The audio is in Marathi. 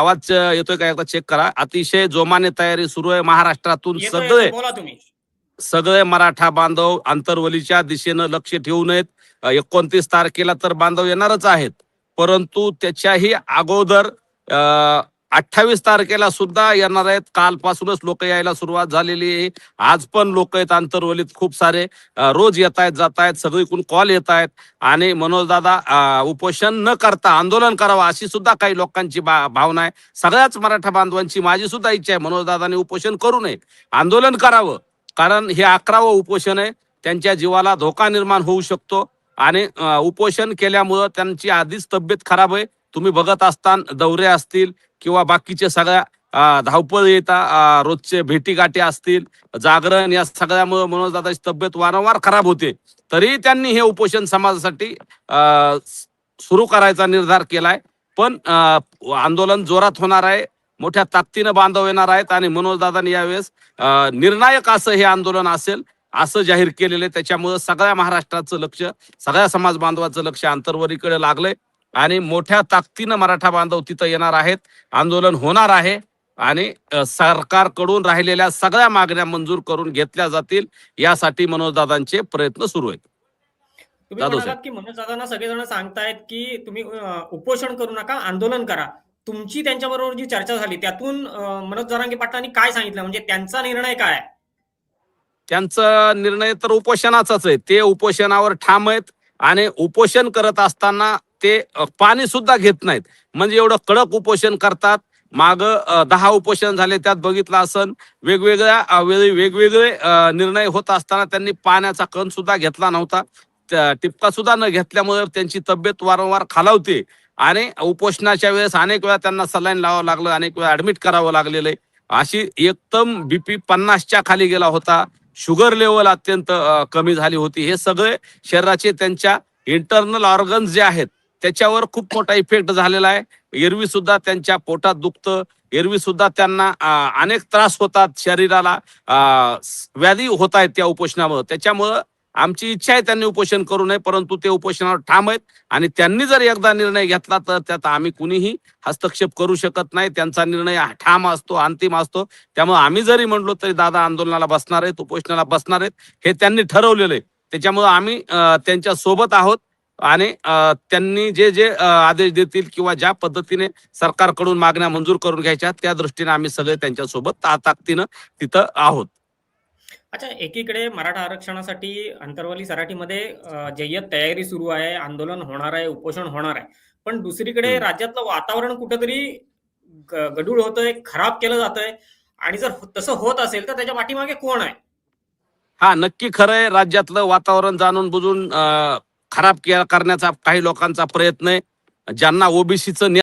आवाज येतोय का एकदा चेक करा. अतिशय जोमाने तयारी सुरू आहे महाराष्ट्रातून. बोला तुम्ही. सगळे मराठा बांधव आंतरवलीच्या दिशेनं लक्ष ठेवू नयेत. 29 तारखेला तर बांधव येणारच आहेत, परंतु त्याच्याही अगोदर 28 तारखेला सुद्धा येणार आहेत. कालपासूनच लोक यायला सुरुवात झालेली आहे. आज पण लोक आहेत आंतरवलीत खूप सारे, रोज येत आहेत जात आहेत, सगळीकडून कॉल येत आहेत. आणि मनोजदादा उपोषण न करता आंदोलन करावं अशी सुद्धा काही लोकांची भावना आहे. सगळ्याच मराठा बांधवांची, माझी सुद्धा इच्छा आहे, मनोजदादांनी उपोषण करू नये, आंदोलन करावं. कारण हे 11वं उपोषण आहे. त्यांच्या जीवाला धोका निर्माण होऊ शकतो आणि उपोषण केल्यामुळं त्यांची आधीच तब्येत खराब आहे. तुम्ही बघत असताना दौरे असतील किंवा बाकीचे सगळ्या धावपळ येतात, रोजचे भेटीगाठी असतील, जागरण, या सगळ्यामुळे मनोजदादाची तब्येत वारंवार खराब होते. तरी त्यांनी हे उपोषण समाजासाठी सुरू करायचा निर्धार केलाय. पण आंदोलन जोरात होणार आहे, मोठ्या ताकदीनं बांधव येणार आहेत आणि मनोजदादांनी यावेळेस निर्णायक असं हे आंदोलन असेल असं जाहीर केलेलं आहे. त्याच्यामुळे सगळ्या महाराष्ट्राचं लक्ष, सगळ्या समाज बांधवाचं लक्ष आंतरवलीकडे लागलंय आणि मोठ्या ताकदीनं मराठा बांधव तिथं येणार आहेत. आंदोलन होणार आहे आणि सरकारकडून राहिलेल्या सगळ्या मागण्या मंजूर करून घेतल्या जातील यासाठी मनोजदादांचे प्रयत्न सुरू आहेत. तुम्ही म्हणालात की मनोजदादांना सगळेजण सांगतायत की तुम्ही उपोषण करू नका, आंदोलन करा. तुमची त्यांच्याबरोबर जी चर्चा झाली त्यातून मनोज जरांगे पाटलांनी काय सांगितलं, म्हणजे त्यांचा निर्णय काय आहे? त्यांचा निर्णय तर उपोषणाचाच आहे. ते उपोषणावर ठाम आहेत आणि उपोषण करत असताना ते पाणी सुद्धा घेत नाहीत. म्हणजे एवढं कडक उपोषण करतात. माग 10 उपोषण झाले, त्यात बघितलं असन वेगवेगळ्या वेळी वेगवेगळे निर्णय होत असताना त्यांनी पाण्याचा कण सुद्धा घेतला नव्हता. टिपका सुद्धा न घेतल्यामुळे त्यांची तब्येत वारंवार खालावते आणि उपोषणाच्या वेळेस अनेक वेळा त्यांना सलाईन लावावं लागलं, अनेक वेळा ऍडमिट करावं लागलेलं आहे. अशी एकदम BP 50च्या खाली गेला होता, शुगर लेवल अत्यंत कमी झाली होती. हे सगळे शरीराचे त्यांच्या इंटरनल ऑर्गन्स जे आहेत त्याच्यावर खूप मोठा इफेक्ट झालेला आहे. एरवी सुद्धा त्यांच्या पोटात दुखतं, एरवी सुद्धा त्यांना अनेक त्रास होतात, शरीराला व्याधी होत आहेत त्या उपोषणामुळे. त्याच्यामुळं आमची इच्छा आहे त्यांनी उपोषण करू नये, परंतु ते उपोषणावर ठाम आहेत आणि त्यांनी जर एकदा निर्णय घेतला तर त्यात आम्ही कुणीही हस्तक्षेप करू शकत नाही. त्यांचा निर्णय ठाम असतो, अंतिम असतो. त्यामुळे आम्ही जरी म्हणलो तरी दादा आंदोलनाला बसणार आहेत, उपोषणाला बसणार आहेत, हे त्यांनी ठरवलेलं आहे. त्याच्यामुळे आम्ही त्यांच्या सोबत आहोत आणि त्यांनी जे जे आदेश देतील किंवा ज्या पद्धतीने सरकारकडून मागण्या मंजूर करून घ्यायच्या त्या दृष्टीने आम्ही सगळे त्यांच्या सोबत ताकदीनं तिथं आहोत. अच्छा, एकीकडे मराठा आरक्षणासाठी अंतरवली सराटीमध्ये जय्यत तयारी सुरू आहे, आंदोलन होणार आहे, उपोषण होणार आहे. पण दुसरीकडे राज्यातलं वातावरण कुठेतरी गडूळ होतंय, खराब केलं जातंय आणि जर तसं होत असेल तर त्याच्या पाठीमागे कोण आहे? हा, नक्की खरं आहे. राज्यातलं वातावरण जाणून बुजून खराब करण्याचा काही लोकांचा प्रयत्न आहे. ज्यांना ओबीसीचं